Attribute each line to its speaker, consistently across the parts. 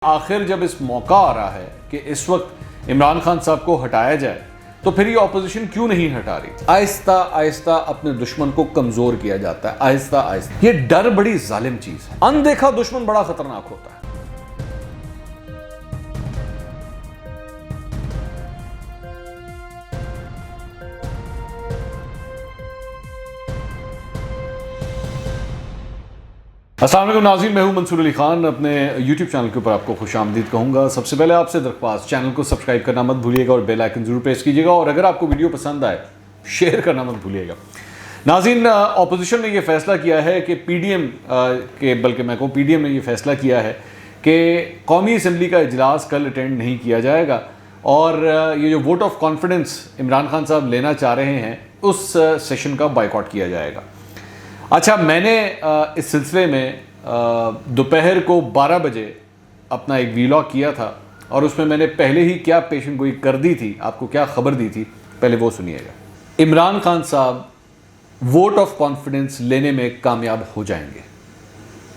Speaker 1: آخر جب اس موقع آ رہا ہے کہ اس وقت عمران خان صاحب کو ہٹایا جائے تو پھر یہ اپوزیشن کیوں نہیں ہٹا رہی؟ آہستہ آہستہ اپنے دشمن کو کمزور کیا جاتا ہے، آہستہ آہستہ۔ یہ ڈر بڑی ظالم چیز ہے، اندیکھا دشمن بڑا خطرناک ہوتا ہے۔ السلام علیکم ناظرین، میں ہوں منصور علی خان، اپنے یوٹیوب چینل کے اوپر آپ کو خوش آمدید کہوں گا۔ سب سے پہلے آپ سے درخواست، چینل کو سبسکرائب کرنا مت بھولیے گا اور بیل آئیکن ضرور پریس کیجیے گا، اور اگر آپ کو ویڈیو پسند آئے شیئر کرنا مت بھولیے گا۔ ناظرین، اپوزیشن نے یہ فیصلہ کیا ہے کہ پی ڈی ایم بلکہ میں کہوں پی ڈی ایم نے یہ فیصلہ کیا ہے کہ قومی اسمبلی کا اجلاس کل اٹینڈ نہیں کیا جائے گا، اور یہ جو vote of confidence Imran Khan صاحب لینا چاہ رہے ہیں اس سیشن کا بائیکاٹ کیا جائے گا۔ اچھا، میں نے اس سلسلے میں دوپہر کو 12 بجے اپنا ایک ویلاگ کیا تھا، اور اس میں میں نے پہلے ہی کیا پیشن گوئی کر دی تھی، آپ کو کیا خبر دی تھی، پہلے وہ سنیے گا۔ عمران خان صاحب ووٹ آف کانفیڈنس لینے میں کامیاب ہو جائیں گے،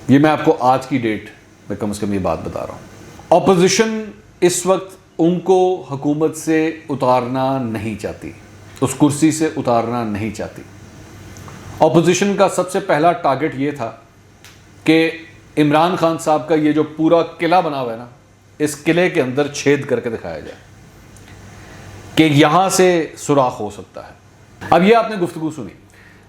Speaker 1: یہ میں آپ کو آج کی ڈیٹ میں کم از کم یہ بات بتا رہا ہوں۔ اپوزیشن اس وقت ان کو حکومت سے اتارنا نہیں چاہتی، اس کرسی سے اتارنا نہیں چاہتی۔ اپوزیشن کا سب سے پہلا ٹارگٹ یہ تھا کہ عمران خان صاحب کا یہ جو پورا قلعہ بنا ہوا ہے نا، اس قلعے کے اندر چھید کر کے دکھایا جائے کہ یہاں سے سوراخ ہو سکتا ہے۔ اب یہ آپ نے گفتگو سنی،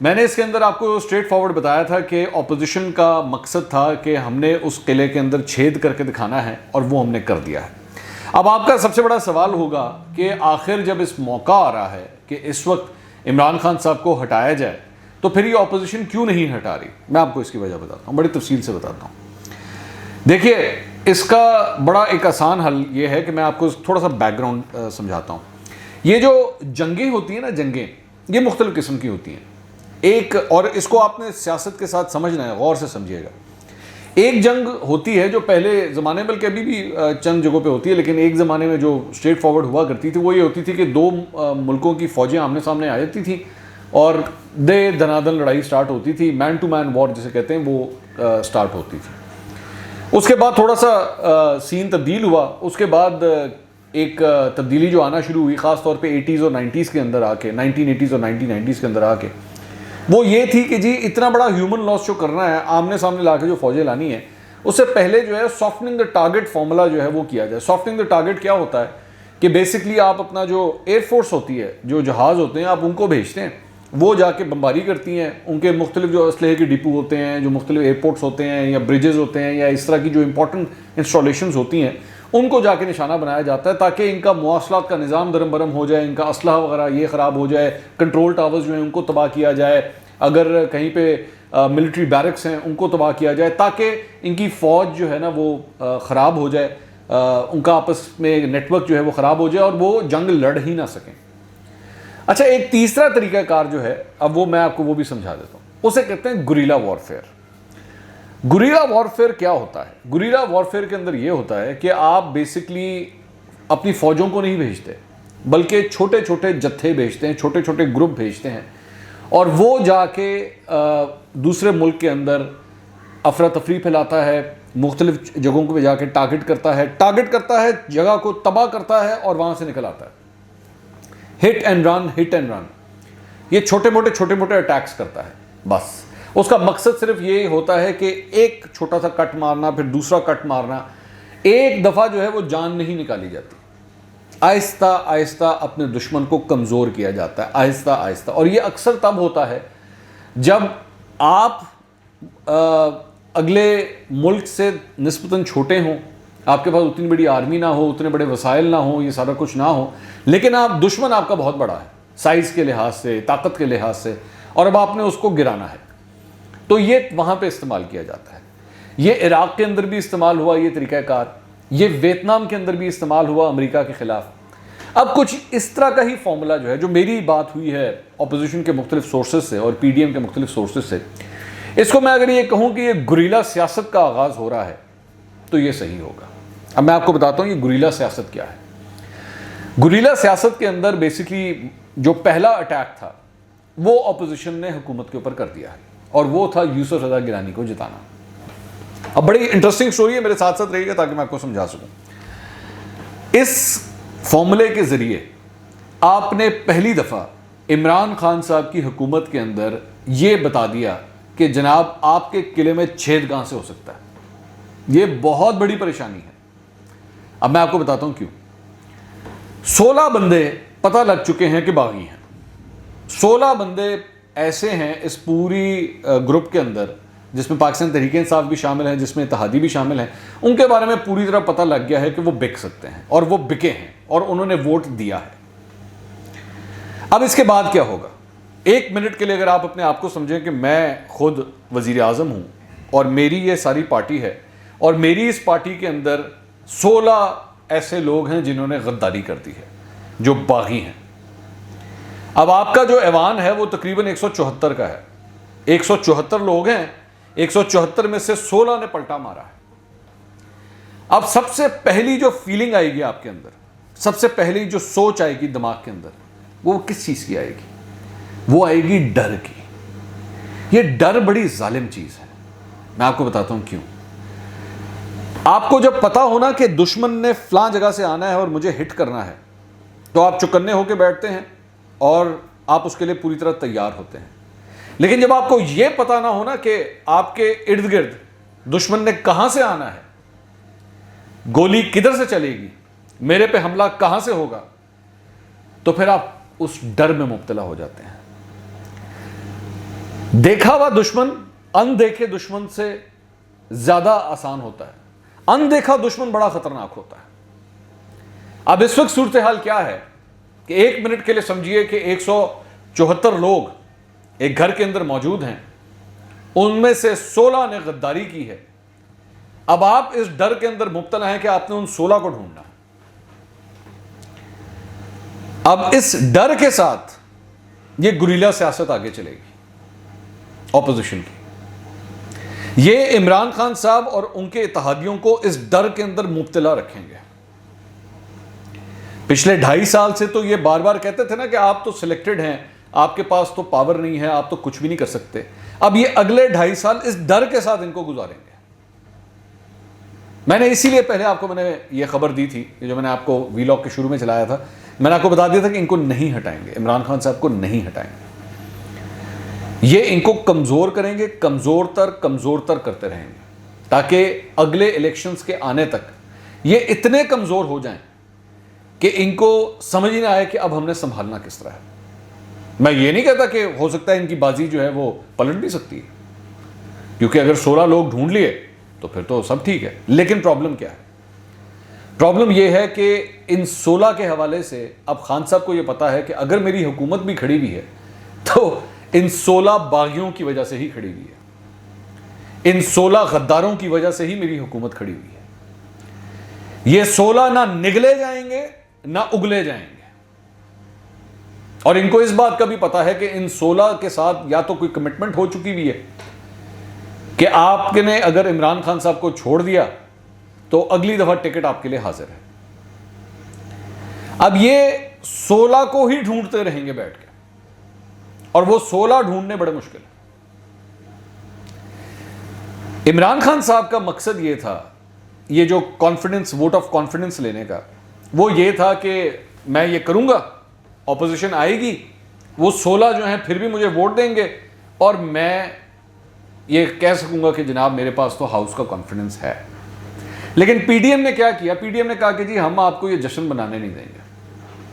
Speaker 1: میں نے اس کے اندر آپ کو اسٹریٹ فارورڈ بتایا تھا کہ اپوزیشن کا مقصد تھا کہ ہم نے اس قلعے کے اندر چھید کر کے دکھانا ہے، اور وہ ہم نے کر دیا ہے۔ اب آپ کا سب سے بڑا سوال ہوگا کہ آخر جب اس موقع آ رہا ہے کہ اس وقت عمران خان صاحب کو ہٹایا جائے تو پھر یہ اپوزیشن کیوں نہیں ہٹا رہی؟ میں آپ کو اس کی وجہ بتاتا ہوں، بڑی تفصیل سے بتاتا ہوں۔ دیکھیے، اس کا بڑا ایک آسان حل یہ ہے کہ میں آپ کو تھوڑا سا بیک گراؤنڈ سمجھاتا ہوں۔ یہ جو جنگیں ہوتی ہیں نا، جنگیں یہ مختلف قسم کی ہوتی ہیں۔ ایک، اور اس کو آپ نے سیاست کے ساتھ سمجھنا ہے، غور سے سمجھیے گا۔ ایک جنگ ہوتی ہے جو پہلے زمانے، بلکہ ابھی بھی چند جگہوں پہ ہوتی ہے، لیکن ایک زمانے میں جو اسٹریٹ فارورڈ ہوا کرتی تھی وہ یہ ہوتی تھی کہ دو ملکوں کی فوجیں آمنے سامنے آ جاتی تھیں، اور دے دنادن لڑائی سٹارٹ ہوتی تھی، مین ٹو مین وار جسے کہتے ہیں، وہ سٹارٹ ہوتی تھی۔ اس کے بعد تھوڑا سا سین تبدیل ہوا، اس کے بعد ایک تبدیلی جو آنا شروع ہوئی، خاص طور پہ 80s اور 90s کے اندر آ کے، 1980s اور 1990s کے اندر آ کے، وہ یہ تھی کہ جی اتنا بڑا ہیومن لاس جو کرنا ہے، آمنے سامنے لا کے جو فوجیں لانی ہے، اس سے پہلے جو ہے سافٹننگ دا ٹارگٹ فارمولا جو ہے وہ کیا جائے۔ سافٹنگ دا ٹارگٹ کیا ہوتا ہے کہ بیسکلی آپ اپنا جو ایئر فورس ہوتی ہے، جو جہاز ہوتے ہیں، آپ ان کو بھیجتے ہیں، وہ جا کے بمباری کرتی ہیں، ان کے مختلف جو اسلحے کے ڈپو ہوتے ہیں، جو مختلف ایئرپورٹس ہوتے ہیں یا بریجز ہوتے ہیں یا اس طرح کی جو امپورٹنٹ انسٹالیشنز ہوتی ہیں، ان کو جا کے نشانہ بنایا جاتا ہے تاکہ ان کا مواصلات کا نظام درم برم ہو جائے، ان کا اسلحہ وغیرہ یہ خراب ہو جائے، کنٹرول ٹاورز جو ہیں ان کو تباہ کیا جائے، اگر کہیں پہ ملٹری بیرکس ہیں ان کو تباہ کیا جائے تاکہ ان کی فوج جو ہے نا وہ خراب ہو جائے، ان کا آپس میں نیٹ ورک جو ہے وہ خراب ہو جائے اور وہ جنگ لڑ ہی نہ سکیں۔ اچھا، ایک تیسرا طریقہ کار جو ہے، اب وہ میں آپ کو وہ بھی سمجھا دیتا ہوں، اسے کہتے ہیں گوریلا وارفیئر۔ گوریلا وارفیئر کیا ہوتا ہے؟ گوریلا وارفیئر کے اندر یہ ہوتا ہے کہ آپ بیسکلی اپنی فوجوں کو نہیں بھیجتے، بلکہ چھوٹے چھوٹے جتھے بھیجتے ہیں، چھوٹے چھوٹے گروپ بھیجتے ہیں، اور وہ جا کے دوسرے ملک کے اندر افراتفری پھیلاتا ہے، مختلف جگہوں کو جا کے ٹارگٹ کرتا ہے، جگہ کو تباہ کرتا ہے اور وہاں سے نکل آتا ہے۔ ہٹ اینڈ رن، یہ چھوٹے موٹے اٹیکس کرتا ہے۔ بس اس کا مقصد صرف یہ ہوتا ہے کہ ایک چھوٹا سا کٹ مارنا، پھر دوسرا کٹ مارنا، ایک دفعہ جو ہے وہ جان نہیں نکالی جاتی، آہستہ آہستہ اپنے دشمن کو کمزور کیا جاتا ہے، آہستہ آہستہ۔ اور یہ اکثر تب ہوتا ہے جب آپ اگلے ملک سے نسبتاً چھوٹے ہوں، آپ کے پاس اتنی بڑی آرمی نہ ہو، اتنے بڑے وسائل نہ ہوں، یہ سارا کچھ نہ ہو، لیکن آپ دشمن آپ کا بہت بڑا ہے سائز کے لحاظ سے، طاقت کے لحاظ سے، اور اب آپ نے اس کو گرانا ہے، تو یہ وہاں پہ استعمال کیا جاتا ہے۔ یہ عراق کے اندر بھی استعمال ہوا یہ طریقہ کار، یہ ویتنام کے اندر بھی استعمال ہوا امریکہ کے خلاف۔ اب کچھ اس طرح کا ہی فارمولا جو ہے، جو میری بات ہوئی ہے اپوزیشن کے مختلف سورسز سے اور پی ڈی ایم کے مختلف سورسز سے، اس کو میں اگر یہ کہوں کہ یہ گوریلا سیاست کا آغاز ہو رہا ہے تو یہ صحیح ہوگا۔ اب میں آپ کو بتاتا ہوں یہ گوریلا سیاست کیا ہے۔ گوریلا سیاست کے اندر بیسکلی جو پہلا اٹیک تھا وہ اپوزیشن نے حکومت کے اوپر کر دیا ہے، اور وہ تھا یوسف رضا گیلانی کو جتانا۔ اب بڑی انٹرسٹنگ سٹوری ہے, میرے ساتھ ساتھ رہیے گا تاکہ میں آپ کو سمجھا سکوں. اس فارمولے کے ذریعے آپ نے پہلی دفعہ عمران خان صاحب کی حکومت کے اندر یہ بتا دیا کہ جناب آپ کے قلعے میں چھید کہاں سے ہو سکتا ہے. یہ بہت بڑی پریشانی ہے. اب میں آپ کو بتاتا ہوں کیوں. 16 بندے پتہ لگ چکے ہیں کہ باغی ہیں. 16 بندے ایسے ہیں اس پوری گروپ کے اندر جس میں پاکستان تحریک انصاف بھی شامل ہیں, جس میں اتحادی بھی شامل ہیں, ان کے بارے میں پوری طرح پتہ لگ گیا ہے کہ وہ بک سکتے ہیں اور وہ بکے ہیں اور انہوں نے ووٹ دیا ہے. اب اس کے بعد کیا ہوگا؟ 1 منٹ کے لیے اگر آپ اپنے آپ کو سمجھیں کہ میں خود وزیر اعظم ہوں اور میری یہ ساری پارٹی ہے اور میری اس پارٹی کے اندر 16 ایسے لوگ ہیں جنہوں نے غداری کر دی ہے, جو باغی ہیں. اب آپ کا جو ایوان ہے وہ تقریباً 174 کا ہے. 174 لوگ ہیں, 174 میں سے 16 نے پلٹا مارا ہے. اب سب سے پہلی جو فیلنگ آئے گی آپ کے اندر, سب سے پہلی جو سوچ آئے گی دماغ کے اندر, وہ کس چیز کی آئے گی؟ وہ آئے گی ڈر کی. یہ ڈر بڑی ظالم چیز ہے. میں آپ کو بتاتا ہوں کیوں. آپ کو جب پتا ہونا کہ دشمن نے فلاں جگہ سے آنا ہے اور مجھے ہٹ کرنا ہے, تو آپ چکنے ہو کے بیٹھتے ہیں اور آپ اس کے لیے پوری طرح تیار ہوتے ہیں. لیکن جب آپ کو یہ پتا نہ ہونا کہ آپ کے ارد گرد دشمن نے کہاں سے آنا ہے, گولی کدھر سے چلے گی, میرے پہ حملہ کہاں سے ہوگا, تو پھر آپ اس ڈر میں مبتلا ہو جاتے ہیں. دیکھا ہوا دشمن اندیکھے دشمن سے زیادہ آسان ہوتا ہے. اندیکھا دشمن بڑا خطرناک ہوتا ہے. اب اس وقت صورتحال کیا ہے کہ 1 منٹ کے لیے سمجھیے کہ 174 لوگ ایک گھر کے اندر موجود ہیں, ان میں سے 16 نے غداری کی ہے. اب آپ اس ڈر کے اندر مبتلا ہیں کہ آپ نے ان 16 کو ڈھونڈنا ہے. اب اس ڈر کے ساتھ یہ گریلا سیاست آگے چلے گی اپوزیشن کی. یہ عمران خان صاحب اور ان کے اتحادیوں کو اس ڈر کے اندر مبتلا رکھیں گے. پچھلے 2.5 سال سے تو یہ بار بار کہتے تھے نا کہ آپ تو سلیکٹڈ ہیں, آپ کے پاس تو پاور نہیں ہے, آپ تو کچھ بھی نہیں کر سکتے. اب یہ اگلے 2.5 سال اس ڈر کے ساتھ ان کو گزاریں گے. میں نے اسی لیے پہلے آپ کو میں نے یہ خبر دی تھی, جو میں نے آپ کو ویلاگ کے شروع میں چلایا تھا, میں نے آپ کو بتا دیا تھا کہ ان کو نہیں ہٹائیں گے, عمران خان صاحب کو نہیں ہٹائیں گے. یہ ان کو کمزور کریں گے, کمزور تر کرتے رہیں گے, تاکہ اگلے الیکشنز کے آنے تک یہ اتنے کمزور ہو جائیں کہ ان کو سمجھ ہی نہ آئے کہ اب ہم نے سنبھالنا کس طرح ہے. میں یہ نہیں کہتا کہ ہو سکتا ہے ان کی بازی جو ہے وہ پلٹ بھی سکتی ہے, کیونکہ اگر 16 لوگ ڈھونڈ لیے تو پھر تو سب ٹھیک ہے. لیکن پرابلم کیا ہے؟ پرابلم یہ ہے کہ ان 16 کے حوالے سے اب خان صاحب کو یہ پتا ہے کہ اگر میری حکومت بھی کھڑی ہوئی ہے تو ان 16 باغیوں کی وجہ سے ہی کھڑی ہوئی ہے, ان 16 غداروں کی وجہ سے ہی میری حکومت کھڑی ہوئی ہے. یہ 16 نہ نگلے جائیں گے نہ اگلے جائیں گے. اور ان کو اس بات کا بھی پتا ہے کہ ان 16 کے ساتھ یا تو کوئی کمٹمنٹ ہو چکی ہوئی ہے کہ آپ نے اگر عمران خان صاحب کو چھوڑ دیا تو اگلی دفعہ ٹکٹ آپ کے لیے حاضر ہے. اب یہ 16 کو ہی ڈھونڈتے رہیں گے بیٹھ کے, اور وہ 16 ڈھونڈنے بڑے مشکل ہیں. عمران خان صاحب کا مقصد یہ تھا, یہ جو کانفیڈنس, ووٹ آف کانفیڈنس لینے کا, وہ یہ تھا کہ میں یہ کروں گا, اپوزیشن آئے گی, وہ 16 جو ہیں پھر بھی مجھے ووٹ دیں گے, اور میں یہ کہہ سکوں گا کہ جناب میرے پاس تو ہاؤس کا کانفیڈنس ہے. لیکن پی ڈی ایم نے کیا کیا؟ پی ڈی ایم نے کہا کہ جی ہم آپ کو یہ جشن بنانے نہیں دیں گے,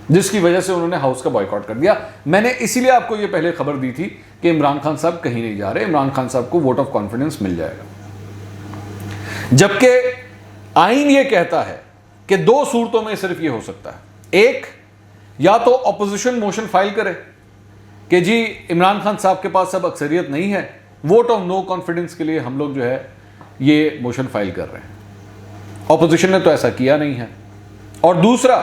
Speaker 1: جس کی وجہ سے انہوں نے ہاؤس کا بائیکاٹ کر دیا. میں نے اسی لیے آپ کو یہ پہلے خبر دی تھی کہ عمران خان صاحب کہیں نہیں جا رہے, عمران خان صاحب کو ووٹ آف کانفیڈنس مل جائے گا. جبکہ آئین یہ کہتا ہے کہ 2 صورتوں میں صرف یہ ہو سکتا ہے. ایک, یا تو اپوزیشن موشن فائل کرے کہ جی عمران خان صاحب کے پاس اب اکثریت نہیں ہے, ووٹ آف نو کانفیڈنس کے لیے ہم لوگ جو ہے یہ موشن فائل کر رہے ہیں. اپوزیشن نے تو ایسا کیا نہیں ہے. اور دوسرا,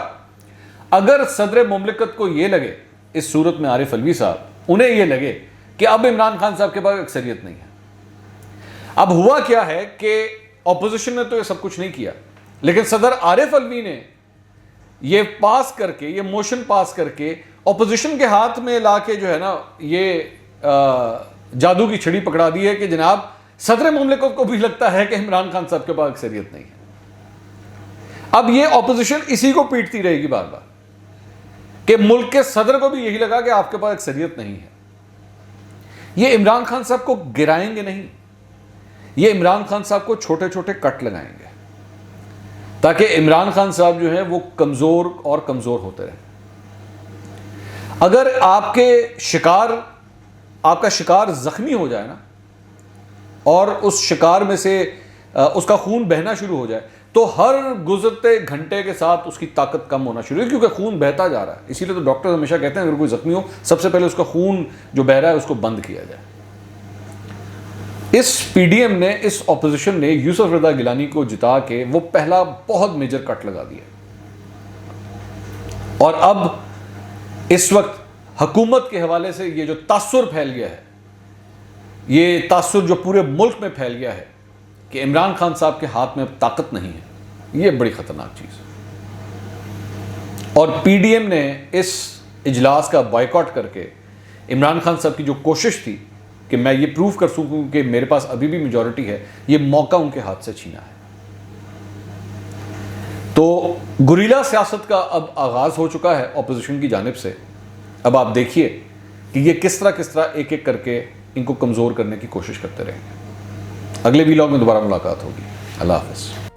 Speaker 1: اگر صدر مملکت کو یہ لگے, اس صورت میں عارف علوی صاحب, انہیں یہ لگے کہ اب عمران خان صاحب کے پاس اکثریت نہیں ہے. اب ہوا کیا ہے کہ اپوزیشن نے تو یہ سب کچھ نہیں کیا, لیکن صدر عارف علوی نے یہ پاس کر کے, یہ موشن پاس کر کے اپوزیشن کے ہاتھ میں لا کے جو ہے نا یہ جادو کی چھڑی پکڑا دی ہے کہ جناب صدر مملکت کو بھی لگتا ہے کہ عمران خان صاحب کے پاس اکثریت نہیں ہے. اب یہ اپوزیشن اسی کو پیٹتی رہے گی بار بار کہ ملک کے صدر کو بھی یہی لگا کہ آپ کے پاس اکثریت نہیں ہے. یہ عمران خان صاحب کو گرائیں گے نہیں, یہ عمران خان صاحب کو چھوٹے چھوٹے کٹ لگائیں گے تاکہ عمران خان صاحب جو ہیں وہ کمزور اور کمزور ہوتے رہیں. اگر آپ کا شکار زخمی ہو جائے نا اور اس شکار میں سے اس کا خون بہنا شروع ہو جائے تو ہر گزرتے گھنٹے کے ساتھ اس کی طاقت کم ہونا شروع ہے, کیونکہ خون بہتا جا رہا ہے. اسی لیے تو ڈاکٹر ہمیشہ کہتے ہیں اگر کوئی زخمی ہو سب سے پہلے اس کا خون جو بہ رہا ہے اس کو بند کیا جائے. اس پی ڈی ایم نے, اس اپوزیشن نے یوسف رضا گیلانی کو جتا کے وہ پہلا بہت میجر کٹ لگا دیا, اور اب اس وقت حکومت کے حوالے سے یہ جو تاثر پھیل گیا ہے, یہ تاثر جو پورے ملک میں پھیل گیا ہے کہ عمران خان صاحب کے ہاتھ میں اب طاقت نہیں ہے, یہ بڑی خطرناک چیز ہے. اور پی ڈی ایم نے اس اجلاس کا بائیکاٹ کر کے عمران خان صاحب کی جو کوشش تھی کہ میں یہ پروف کر سکوں کہ میرے پاس ابھی بھی میجورٹی ہے, یہ موقع ان کے ہاتھ سے چھینا ہے. تو گریلا سیاست کا اب آغاز ہو چکا ہے اپوزیشن کی جانب سے. اب آپ دیکھیے کہ یہ کس طرح ایک ایک کر کے ان کو کمزور کرنے کی کوشش کرتے رہیں گے. اگلے ویلاگ میں دوبارہ ملاقات ہوگی. اللہ حافظ.